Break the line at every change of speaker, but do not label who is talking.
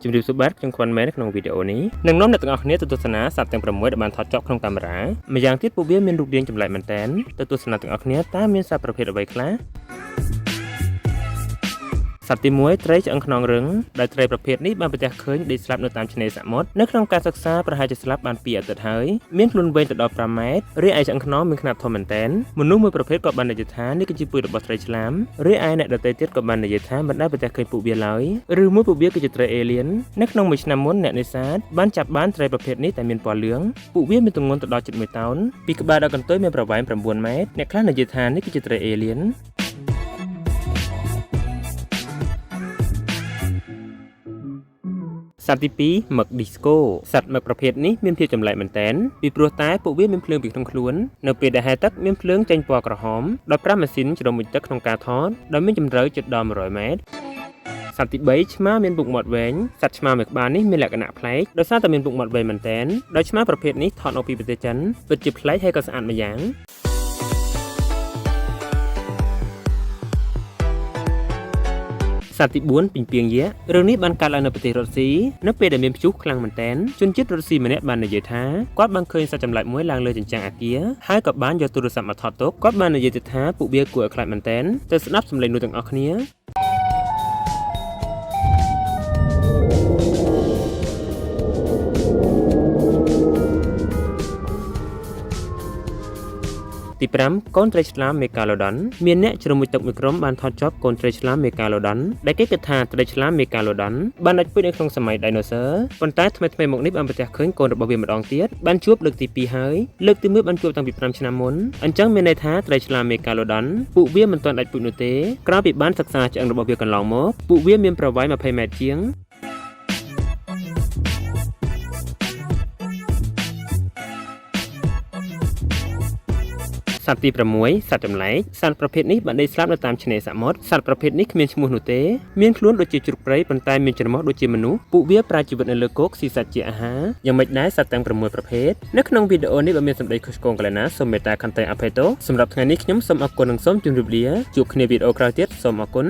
ជំរាបសួរបាទខ្ញុំខ្វាន់មែនក្នុងវីដេអូនេះនឹងនាំអ្នកទាំងអស់គ្នាទៅទស្សនាសត្វទាំង6ដែលបានថតជាប់ក្នុងកាមេរ៉ាម្យ៉ាងទៀតពួកវាមានរូបរាងចម្លែកមែនទែនទៅទស្សនាទាំងអស់គ្នាតើមានសត្វប្រភេទអ្វីខ្លះសត្វទី1ត្រីឆ្អឹងខ្នងរឹងដែលត្រីប្រភេទនេះបានប្រទះឃើញដេកស្លាប់នៅតាមឆ្នេរសមុទ្រនៅក្នុងការសិក្សាប្រហែលជាស្លាប់បាន2អាទិត្យហើយមានខ្លួនវែងទៅដល់5ម៉ែត្ររីឯឆ្អឹងខ្នងមានខ្នាតធំមែនទែនមនុស្សមួយប្រភេទក៏បាននិយាយថានេះគឺជាពូជរបស់ត្រីឆ្លាមរីឯអ្នកដទៃទៀតក៏បាននិយាយថាមិនដែលប្រទះឃើញពួកវាឡើយឬមួយពួកវាគឺជាត្រីអេលៀននៅក្នុងមួយឆ្នាំមុនអ្នកនេសាទបានចាប់បានត្រីប្រភេទនេះតែមានពណ៌លឿងពួកវាមានទម្ងន់ទៅដល់ជិត1តោនពីក្បាលដល់កន្ទុយមានប្រវែង9ម៉ែត្រអ្នកខ្លះនិយាយថានេះគឺជាត្រីអេលៀនសត្វទី2មឹកឌីស្កូសត្វមឹកប្រភេទនេះមានភាពចម្លែកមែនទែនពីព្រោះតែពួកវាមានភ្លើងពីក្នុងខ្លួននៅពេលដែលហែលទឹកមានភ្លើងចេញពណ៌ក្រហមដោយប្រើម៉ាស៊ីនជ្រមុជទឹកក្នុងការថតដោយមានជម្រៅជិតដល់100ម៉ែត្រសត្វទី3ឆ្មាមានពុកមាត់វែងសត្វឆ្មាមួយក្បាលនេះមានលក្ខណៈប្លែកដោយសារតែមានពុកមាត់វែងមែនទែនដោយឆ្មាប្រភេទនេះថតមកពីប្រទេសចិនពិតជាប្លែកហើយក៏ស្អាតម្យ៉ាងសត្វទី4ពីងពីងយក្សរឿងនេះបានកើតឡើងនៅប្រទេសរុស្ស៊ីនៅពេលដែលមានព្យុះខ្លាំងមែនទែនជនជាតិរុស្ស៊ីម្នាក់បាននិយាយថាគាត់បានឃើញសត្វចម្លែកមួយឡើងលើជញ្ជាំងអគារហើយក៏បានយកទូរស័ព្ទមកថតទុកគាត់បាននិយាយថាពួកវាគួរឲ្យខ្លាចមែនទែនទៅស្ដាប់សំឡេងនោះទាំងអស់គ្នាទី5កូនត្រីឆ្លាមមេកាឡូដុនមានអ្នកជ្រមុជទឹកមួយក្រុមបានថតជាប់កូនត្រីឆ្លាមមេកាឡូដុនដែលគេគិតថាត្រីឆ្លាមមេកាឡូដុនបានដាច់ពូជនៅក្នុងសម័យ Dinosaur ប៉ុន្តែថ្មីៗមកនេះបានប្រទះឃើញកូនរបស់វាម្ដងទៀតបានជួបលើកទី2ហើយលើកទី1បានជួបតាំងពី5ឆ្នាំមុនអញ្ចឹងមានន័យថាត្រីឆ្លាមមេកាឡូដុនពួកវាមិនទាន់ដាច់ពូជនោះទេក្រោយពីបានសិក្សាឆ្អឹងរបស់វាកន្លងមកពួកវាមានប្រវែង20ម៉ែត្រជាងសត្វទី6សត្វចម្លែកសត្វប្រភេទនេះបានដេកស្លាប់នៅតាមឆ្នេរសមុទ្រសត្វប្រភេទនេះគ្មានឈ្មោះនោះទេមានខ្លួនដូចជាជ្រូកព្រៃប៉ុន្តែមានច្រមុះដូចជាមនុស្សពួកវាប្រើជីវិតនៅលើគោកស៊ីសាច់ជាអាហារយ៉ាងម៉េចដែរសត្វទាំង6ប្រភេទនៅក្នុងវីដេអូនេះបើមានសម្ដីខុសឆ្គងកន្លែងណាសូមមេត្តាខន្តីអភ័យទោសសម្រាប់ថ្ងៃនេះខ្ញុំសូមអរគុណនិងសូមជម្រាបលាជួបគ្នាវីដេអូក្រោយទៀតសូមអរគុណ